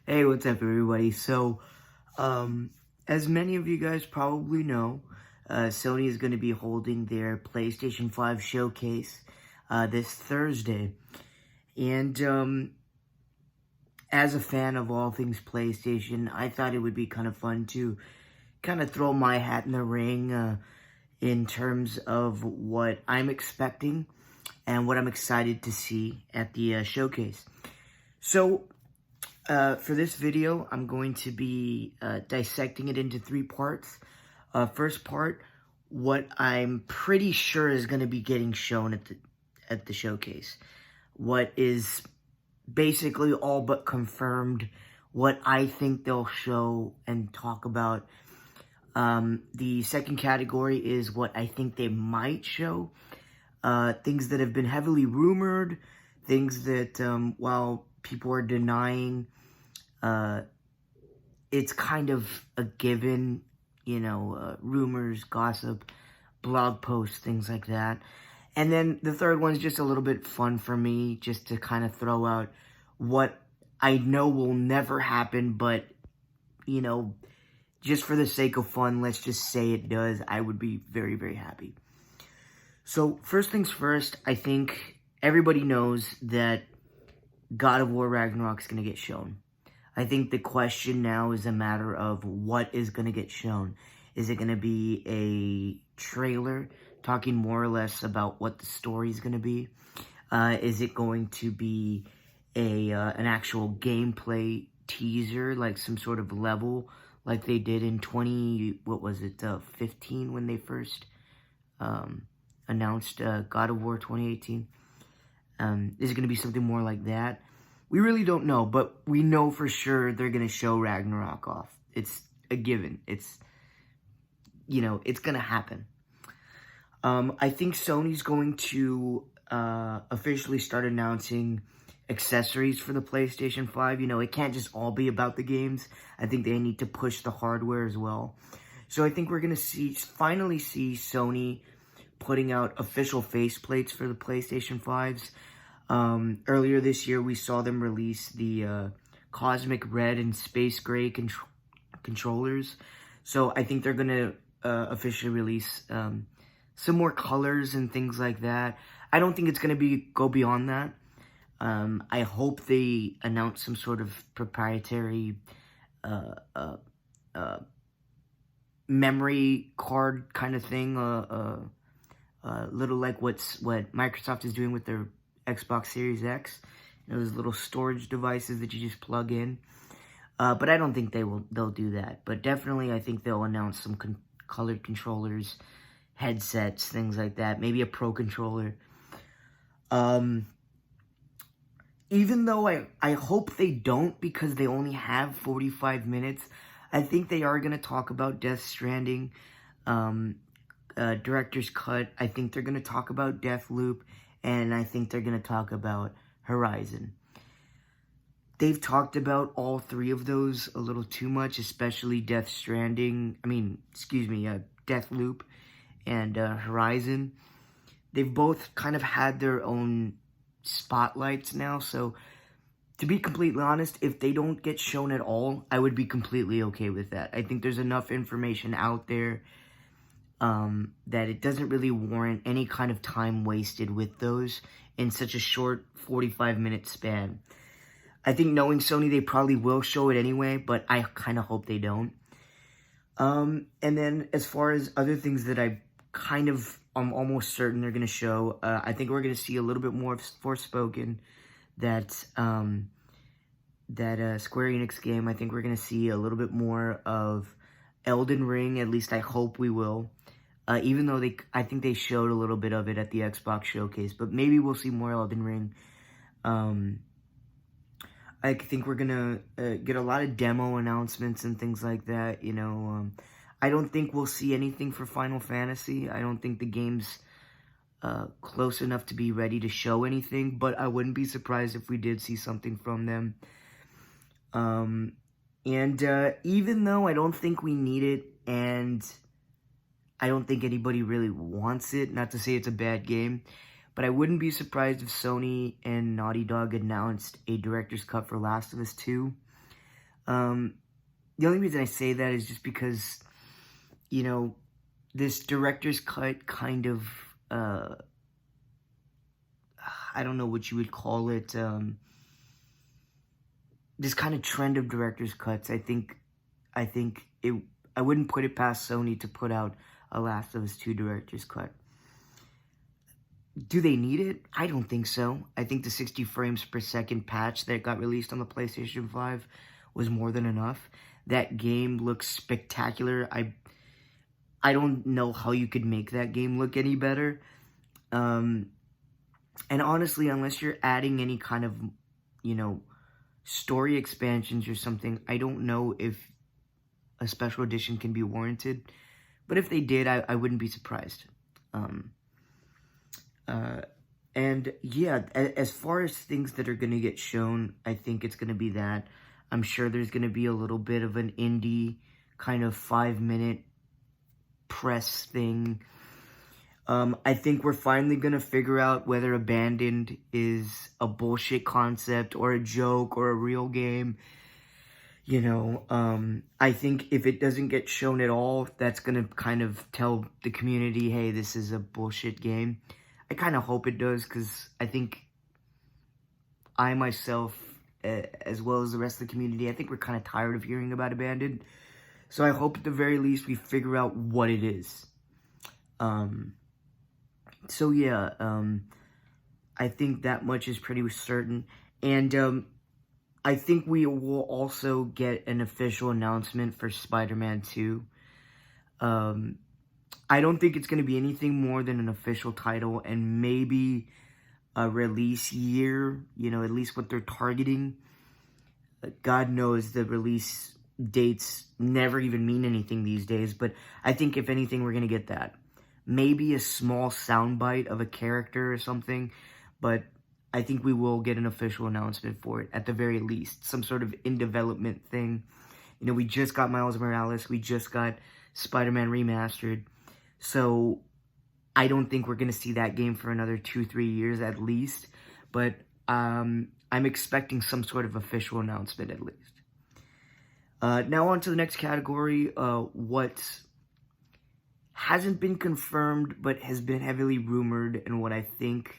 Hey, what's up, everybody? As many of you guys probably know, Sony is going to be holding their PlayStation 5 showcase this Thursday. And as a fan of all things PlayStation, I thought it would be kind of fun to kind of throw my hat in the ring in terms of what I'm expecting and what I'm excited to see at the showcase. For this video, I'm going to be dissecting it into three parts. First part, what I'm pretty sure is going to be getting shown at the showcase. What is basically all but confirmed. What I think they'll show and talk about. The second category is what I think they might show. Things that have been heavily rumored. Things that, while people are denying, it's kind of a given, rumors, gossip, blog posts, things like that. And then the third one's just a little bit fun for me, just to kind of throw out what I know will never happen, but, just for the sake of fun, let's just say it does. I would be very, very happy. So, first things first, I think everybody knows that God of War Ragnarok's going to get shown. I think the question now is a matter of what is going to get shown. Is it going to be a trailer talking more or less about what the story is going to be? Is it going to be an actual gameplay teaser, like some sort of level, like they did in 15 when they first announced God of War 2018? Is it going to be something more like that? We really don't know, but we know for sure they're going to show Ragnarok off. It's a given. It's going to happen. I think Sony's going to officially start announcing accessories for the PlayStation 5. It can't just all be about the games. I think they need to push the hardware as well. So I think we're going to finally see Sony putting out official faceplates for the PlayStation 5s. Earlier this year, we saw them release the Cosmic Red and Space Gray controllers. So I think they're going to officially release some more colors and things like that. I don't think it's going to go beyond that. I hope they announce some sort of proprietary memory card kind of thing. Little like what Microsoft is doing with their Xbox Series X, those little storage devices that you just plug in. But I don't think they'll do that. But definitely, I think they'll announce some colored controllers, headsets, things like that. Maybe a Pro controller. Even though I hope they don't, because they only have 45 minutes, I think they are going to talk about Death Stranding, Director's Cut. I think they're going to talk about Deathloop. And I think they're going to talk about Horizon. They've talked about all three of those a little too much, especially Deathloop and Horizon. They've both kind of had their own spotlights now. So, to be completely honest, if they don't get shown at all, I would be completely okay with that. I think there's enough information out there that it doesn't really warrant any kind of time wasted with those in such a short 45-minute span. I think knowing Sony, they probably will show it anyway, but I kind of hope they don't. And then as far as other things that I'm almost certain they're going to show, I think we're going to see a little bit more of Forspoken, that Square Enix game. I think we're going to see a little bit more of Elden Ring, at least I hope we will. Even though I think they showed a little bit of it at the Xbox showcase, but maybe we'll see more Elden Ring. I think we're gonna get a lot of demo announcements and things like that. I don't think we'll see anything for Final Fantasy. I don't think the game's close enough to be ready to show anything, but I wouldn't be surprised if we did see something from them. And even though I don't think we need it, and I don't think anybody really wants it, not to say it's a bad game, but I wouldn't be surprised if Sony and Naughty Dog announced a director's cut for Last of Us 2. The only reason I say that is just because, you know, this director's cut kind of, I don't know what you would call it, this kind of trend of director's cuts, I think I wouldn't put it past Sony to put out a Last of Us 2 director's cut. Do they need it? I don't think so. I think the 60 frames per second patch that got released on the PlayStation 5 was more than enough. That game looks spectacular. I don't know how you could make that game look any better. And honestly, unless you're adding any kind of, you know, story expansions or something, I don't know if a special edition can be warranted. But if they did, I wouldn't be surprised. And yeah, as far as things that are going to get shown, I think it's going to be that. I'm sure there's going to be a little bit of an indie kind of 5-minute press thing. I think we're finally going to figure out whether Abandoned is a bullshit concept or a joke or a real game. You know, I think if it doesn't get shown at all, that's going to kind of tell the community, hey, this is a bullshit game. I kind of hope it does, because I think I myself, as well as the rest of the community, I think we're kind of tired of hearing about Abandoned. So I hope at the very least we figure out what it is. So yeah, I think that much is pretty certain. And I think we will also get an official announcement for Spider-Man 2. I don't think it's going to be anything more than an official title and maybe a release year, you know, at least what they're targeting. God knows the release dates never even mean anything these days, but I think if anything, we're going to get that. Maybe a small soundbite of a character or something, but I think we will get an official announcement for it, at the very least. Some sort of in-development thing. You know, we just got Miles Morales, we just got Spider-Man Remastered, so I don't think we're going to see that game for another 2-3 years at least, but I'm expecting some sort of official announcement at least. Now on to the next category, what hasn't been confirmed but has been heavily rumored and what I think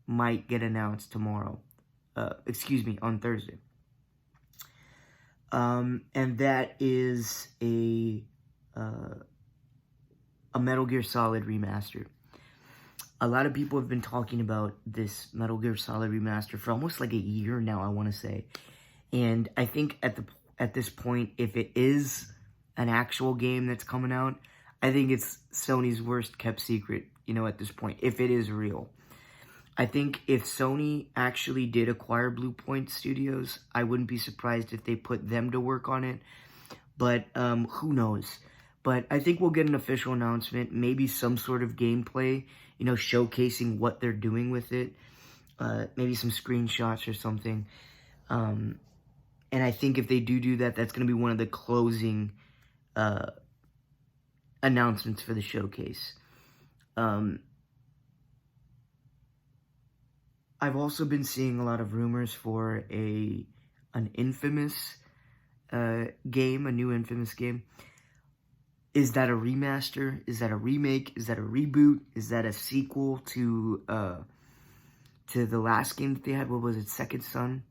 might get announced tomorrow. On Thursday. And that is a Metal Gear Solid Remaster. A lot of people have been talking about this Metal Gear Solid Remaster for almost like a year now, I want to say. And I think at this point, if it is an actual game that's coming out, I think it's Sony's worst kept secret, you know, at this point, if it is real. I think if Sony actually did acquire Blue Point Studios, I wouldn't be surprised if they put them to work on it. But who knows? But I think we'll get an official announcement, maybe some sort of gameplay, you know, showcasing what they're doing with it. Maybe some screenshots or something. And I think if they do that, that's going to be one of the closing announcements for the showcase. I've also been seeing a lot of rumors for an Infamous game, a new Infamous game. Is that a remaster? Is that a remake? Is that a reboot? Is that a sequel to the last game that they had? What was it, Second Son?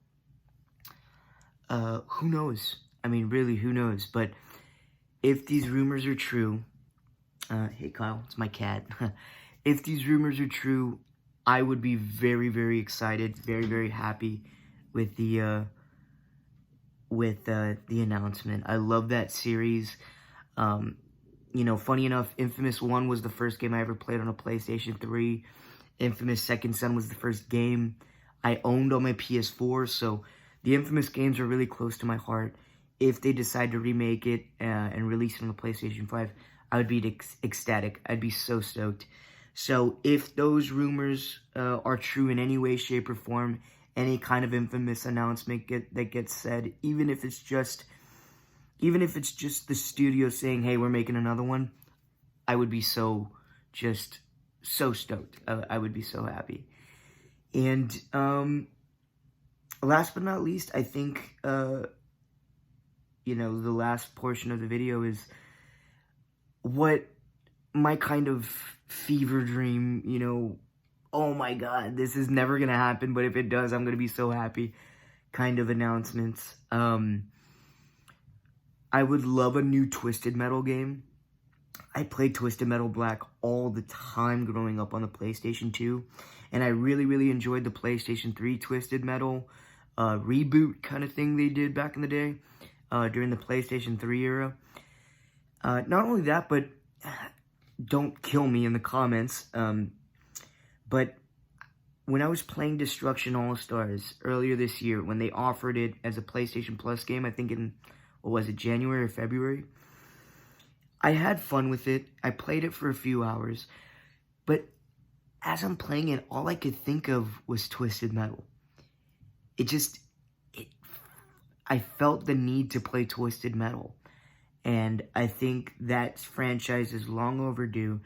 Who knows? I mean, really, who knows? But if these rumors are true, hey Kyle, it's my cat. If these rumors are true, I would be very, very excited, very, very happy with the announcement. I love that series. You know, funny enough, Infamous 1 was the first game I ever played on a PlayStation 3. Infamous Second Son was the first game I owned on my PS4, so the Infamous games are really close to my heart. If they decide to remake it and release it on the PlayStation 5, I would be ecstatic. I'd be so stoked. So if those rumors are true in any way, shape, or form, any kind of Infamous announcement that gets said, even if it's just the studio saying, hey, we're making another one, I would be so stoked. I would be so happy. And last but not least, I think you know, the last portion of the video is what my kind of fever dream, you know, oh my god, this is never gonna happen, but if it does, I'm gonna be so happy kind of announcements. I would love a new Twisted Metal game. I played Twisted Metal Black all the time growing up on the PlayStation 2, and I really, really enjoyed the PlayStation 3 Twisted Metal reboot kind of thing they did back in the day during the PlayStation 3 era. Not only that, but don't kill me in the comments, but when I was playing Destruction All-Stars earlier this year, when they offered it as a PlayStation Plus game, I think in, what was it, January or February? I had fun with it. I played it for a few hours. But as I'm playing it, all I could think of was Twisted Metal. I felt the need to play Twisted Metal. And I think that franchise is long overdue.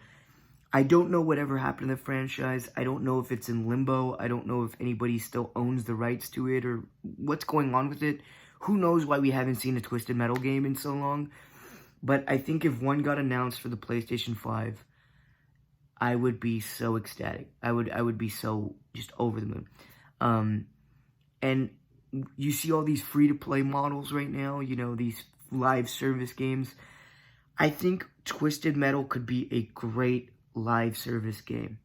I don't know whatever happened to the franchise. I don't know if it's in limbo. I don't know if anybody still owns the rights to it or what's going on with it. Who knows why we haven't seen a Twisted Metal game in so long. But I think if one got announced for the PlayStation 5, I would be so ecstatic. I would be so just over the moon. And you see all these free-to-play models right now, you know, these live service games. I think Twisted Metal could be a great live service game.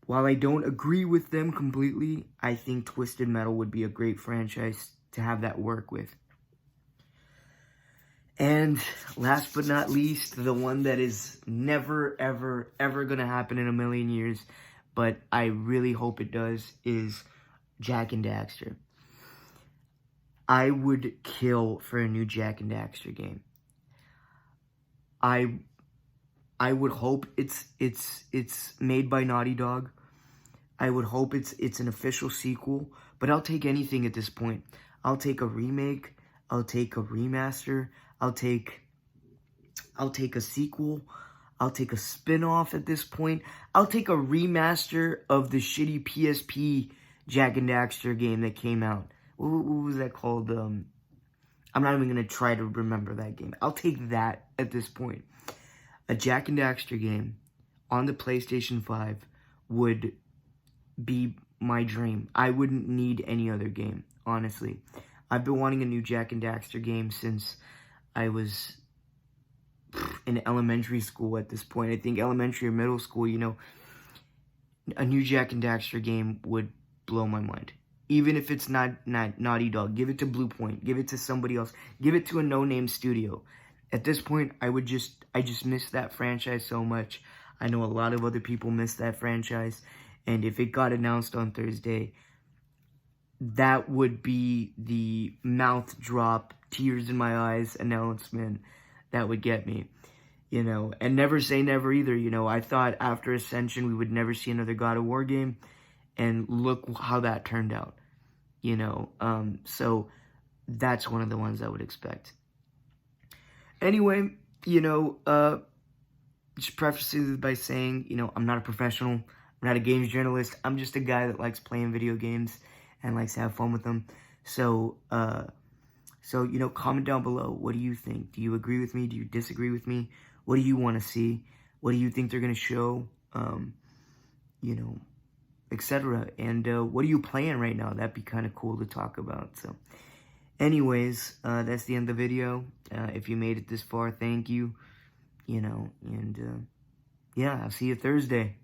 While I don't agree with them completely, I think Twisted Metal would be a great franchise to have that work with. And last but not least, the one that is never, ever, ever going to happen in a million years, but I really hope it does, is Jak and Daxter. I would kill for a new Jak and Daxter game. I would hope it's made by Naughty Dog. I would hope it's an official sequel, but I'll take anything at this point. I'll take a remake. I'll take a remaster. I'll take a sequel. I'll take a spin-off at this point. I'll take a remaster of the shitty PSP Jak and Daxter game that came out. What was that called? I'm not even going to try to remember that game. I'll take that at this point. A Jak and Daxter game on the PlayStation 5 would be my dream. I wouldn't need any other game, honestly. I've been wanting a new Jak and Daxter game since I was in elementary school at this point. I think elementary or middle school, you know, a new Jak and Daxter game would blow my mind. Even if it's not Naughty Dog, give it to Blue Point, give it to somebody else, give it to a no-name studio. At this point, I just miss that franchise so much. I know a lot of other people miss that franchise, and if it got announced on Thursday, that would be the mouth drop, tears in my eyes announcement that would get me, you know. And never say never either, you know. I thought after Ascension we would never see another God of War game, and look how that turned out, you know. So that's one of the ones I would expect. Anyway, you know, just prefacing this by saying, you know, I'm not a professional. I'm not a games journalist. I'm just a guy that likes playing video games and likes to have fun with them. So, you know, comment down below. What do you think? Do you agree with me? Do you disagree with me? What do you want to see? What do you think they're going to show? You know, etc. And what are you playing right now? That'd be kind of cool to talk about. So, anyways, that's the end of the video. If you made it this far, thank you. You know, and yeah, I'll see you Thursday.